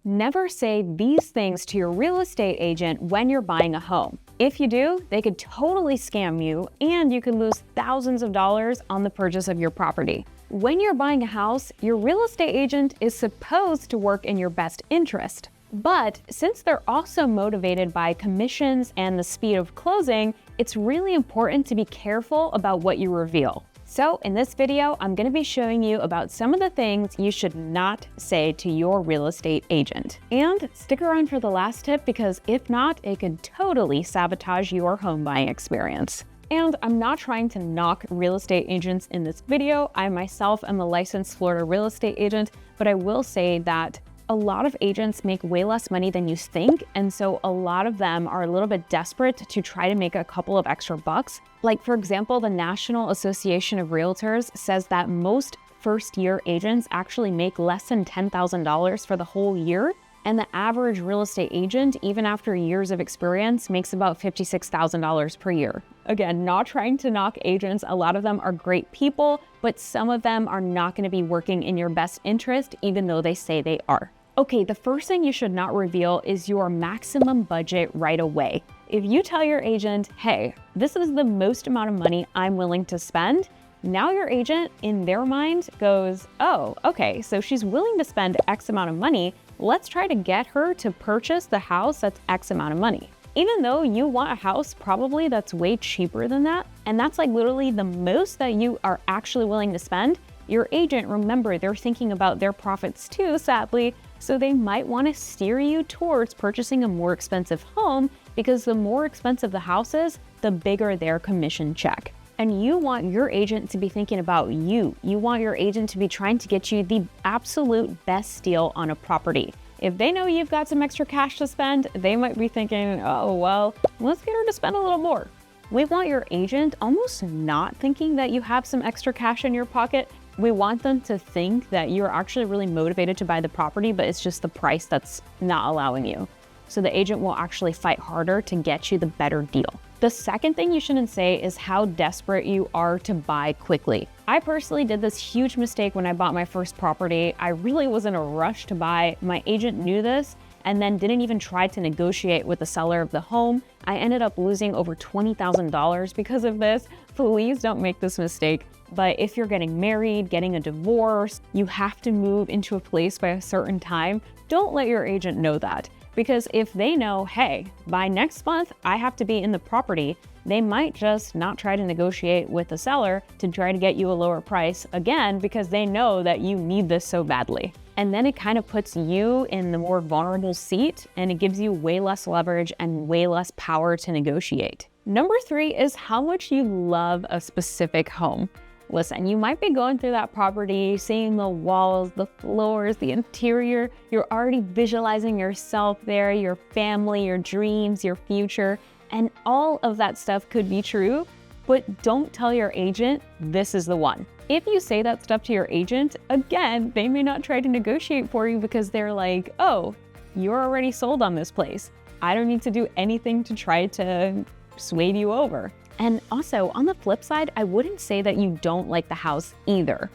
Never say these things to your real estate agent when you're buying a home. If you do, they could totally scam you and you could lose thousands of dollars on the purchase of your property. When you're buying a house, your real estate agent is supposed to work in your best interest. But since they're also motivated by commissions and the speed of closing, it's really important to be careful about what you reveal. So in this video, I'm going to be showing you about some of the things you should not say to your real estate agent. And stick around for the last tip because if not, it could totally sabotage your home buying experience. And I'm not trying to knock real estate agents in this video. I myself am a licensed Florida real estate agent, but I will say that a lot of agents make way less money than you think, and so a lot of them are a little bit desperate to try to make a couple of extra bucks. Like for example, the National Association of Realtors says that most first-year agents actually make less than $10,000 for the whole year, and the average real estate agent, even after years of experience, makes about $56,000 per year. Again, not trying to knock agents, a lot of them are great people, but some of them are not going to be working in your best interest, even though they say they are. Okay, the first thing you should not reveal is your maximum budget right away. If you tell your agent, hey, this is the most amount of money I'm willing to spend, now your agent, in their mind, goes, oh, okay, so she's willing to spend X amount of money. Let's try to get her to purchase the house that's X amount of money. Even though you want a house probably that's way cheaper than that, and that's like literally the most that you are actually willing to spend, your agent, remember, they're thinking about their profits too, sadly, so they might want to steer you towards purchasing a more expensive home because the more expensive the house is, the bigger their commission check. And you want your agent to be thinking about you. You want your agent to be trying to get you the absolute best deal on a property. If they know you've got some extra cash to spend, they might be thinking, oh, well, let's get her to spend a little more. We want your agent almost not thinking that you have some extra cash in your pocket. We want them to think that you're actually really motivated to buy the property, but it's just the price that's not allowing you. So the agent will actually fight harder to get you the better deal. The second thing you shouldn't say is how desperate you are to buy quickly. I personally did this huge mistake when I bought my first property. I really was in a rush to buy. My agent knew this and then didn't even try to negotiate with the seller of the home. I ended up losing over $20,000 because of this. Please don't make this mistake. But if you're getting married, getting a divorce, you have to move into a place by a certain time, don't let your agent know that. Because if they know, hey, by next month, I have to be in the property, they might just not try to negotiate with the seller to try to get you a lower price again, because they know that you need this so badly. And then it kind of puts you in the more vulnerable seat and it gives you way less leverage and way less power to negotiate. Number 3 is how much you love a specific home. Listen, you might be going through that property, seeing the walls, the floors, the interior. You're already visualizing yourself there, your family, your dreams, your future, and all of that stuff could be true, but don't tell your agent this is the one. If you say that stuff to your agent, again, they may not try to negotiate for you because they're like, oh, you're already sold on this place. I don't need to do anything to try to sway you over. And also, on the flip side, I wouldn't say that you don't like the house either.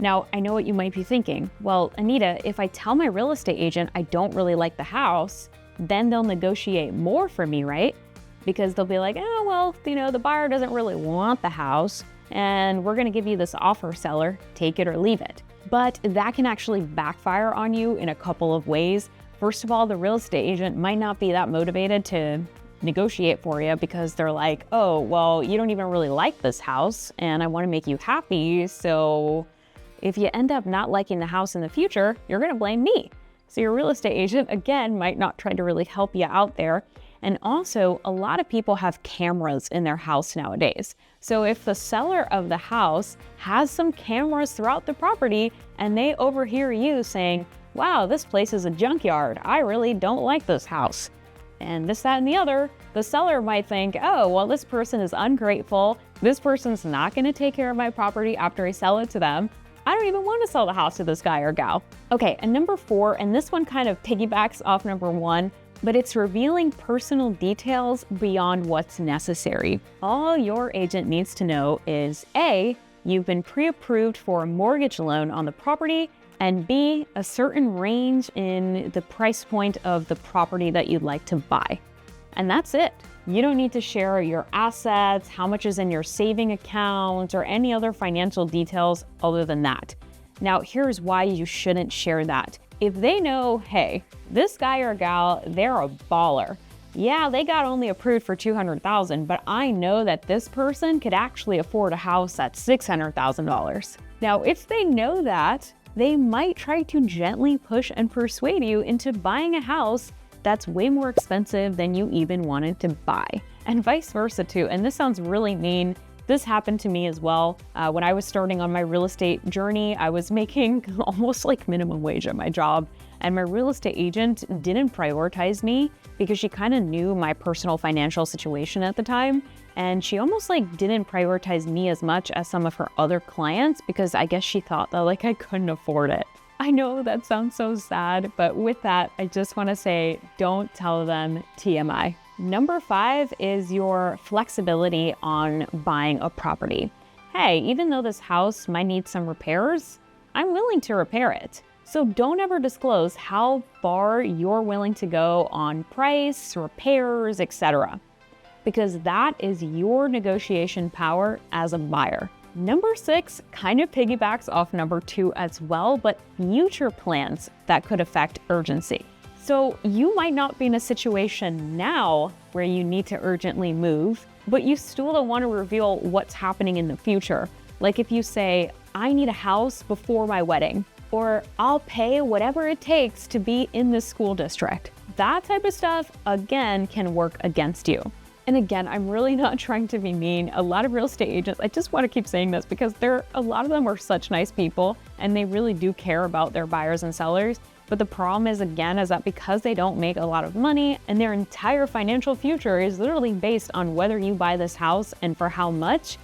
Now, I know what you might be thinking. Well, Anita, if I tell my real estate agent I don't really like the house, then they'll negotiate more for me, right? Because they'll be like, oh, well, the buyer doesn't really want the house, and we're gonna give you this offer, seller, take it or leave it. But that can actually backfire on you in a couple of ways. First of all, the real estate agent might not be that motivated to negotiate for you because they're like, oh, well, you don't even really like this house and I want to make you happy. So if you end up not liking the house in the future, you're going to blame me. So your real estate agent, again, might not try to really help you out there. And also, a lot of people have cameras in their house nowadays. So if the seller of the house has some cameras throughout the property and they overhear you saying, wow, this place is a junkyard. I really don't like this house. And this, that, and the other, the seller might think, oh, well, this person is ungrateful. This person's not going to take care of my property after I sell it to them. I don't even want to sell the house to this guy or gal. Okay, and number 4, and this one kind of piggybacks off number 1, but it's revealing personal details beyond what's necessary. All your agent needs to know is A, you've been pre-approved for a mortgage loan on the property, and B, a certain range in the price point of the property that you'd like to buy. And that's it. You don't need to share your assets, how much is in your saving account, or any other financial details other than that. Now, here's why you shouldn't share that. If they know, hey, this guy or gal, they're a baller. Yeah, they got only approved for $200,000, but I know that this person could actually afford a house at $600,000. Now, if they know that, they might try to gently push and persuade you into buying a house that's way more expensive than you even wanted to buy, and vice versa too. And this sounds really mean. This happened to me as well. When I was starting on my real estate journey, I was making almost like minimum wage at my job, and my real estate agent didn't prioritize me because she kind of knew my personal financial situation at the time. And she almost like didn't prioritize me as much as some of her other clients because I guess she thought that like I couldn't afford it. I know that sounds so sad, but with that, I just want to say, don't tell them TMI. Number 5 is your flexibility on buying a property. Hey, even though this house might need some repairs, I'm willing to repair it. So don't ever disclose how far you're willing to go on price, repairs, etc. because that is your negotiation power as a buyer. Number 6 kind of piggybacks off number 2 as well, but future plans that could affect urgency. So you might not be in a situation now where you need to urgently move, but you still don't want to reveal what's happening in the future. Like if you say, I need a house before my wedding, or I'll pay whatever it takes to be in this school district. That type of stuff, again, can work against you. And again, I'm really not trying to be mean. A lot of real estate agents, I just want to keep saying this because a lot of them are such nice people and they really do care about their buyers and sellers. But the problem is, again, is that because they don't make a lot of money and their entire financial future is literally based on whether you buy this house and for how much,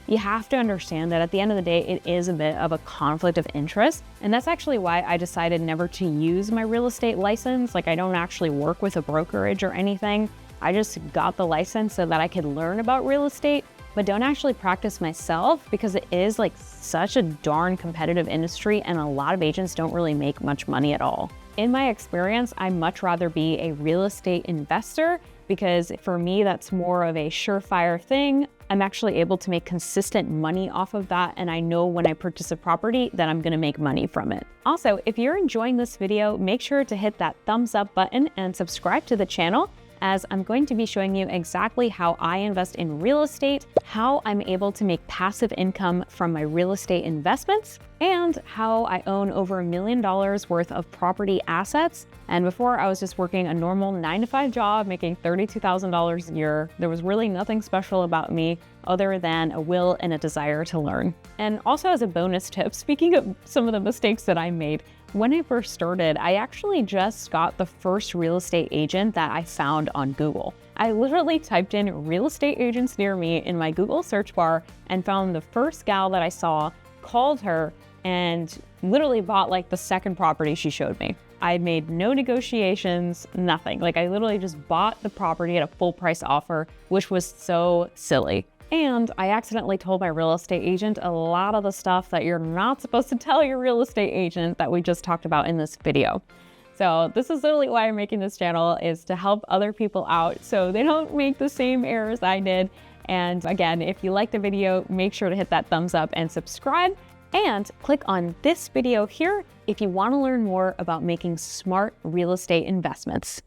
you have to understand that at the end of the day, it is a bit of a conflict of interest. And that's actually why I decided never to use my real estate license. Like I don't actually work with a brokerage or anything. I just got the license so that I could learn about real estate, but don't actually practice myself because it is like such a darn competitive industry and a lot of agents don't really make much money at all. In my experience, I much rather be a real estate investor because for me, that's more of a surefire thing. I'm actually able to make consistent money off of that. And I know when I purchase a property that I'm gonna make money from it. Also, if you're enjoying this video, make sure to hit that thumbs up button and subscribe to the channel, as I'm going to be showing you exactly how I invest in real estate, how I'm able to make passive income from my real estate investments, and how I own over $1 million worth of property assets. And before, I was just working a normal 9-to-5 job, making $32,000 a year. There was really nothing special about me other than a will and a desire to learn. And also as a bonus tip, speaking of some of the mistakes that I made, when I first started, I actually just got the first real estate agent that I found on Google. I literally typed in real estate agents near me in my Google search bar and found the first gal that I saw, called her, and literally bought like the second property she showed me. I made no negotiations, nothing. Like I literally just bought the property at a full price offer, which was so silly. And I accidentally told my real estate agent a lot of the stuff that you're not supposed to tell your real estate agent that we just talked about in this video. So this is literally why I'm making this channel, is to help other people out so they don't make the same errors I did. And again, if you like the video, make sure to hit that thumbs up and subscribe, and click on this video here if you want to learn more about making smart real estate investments.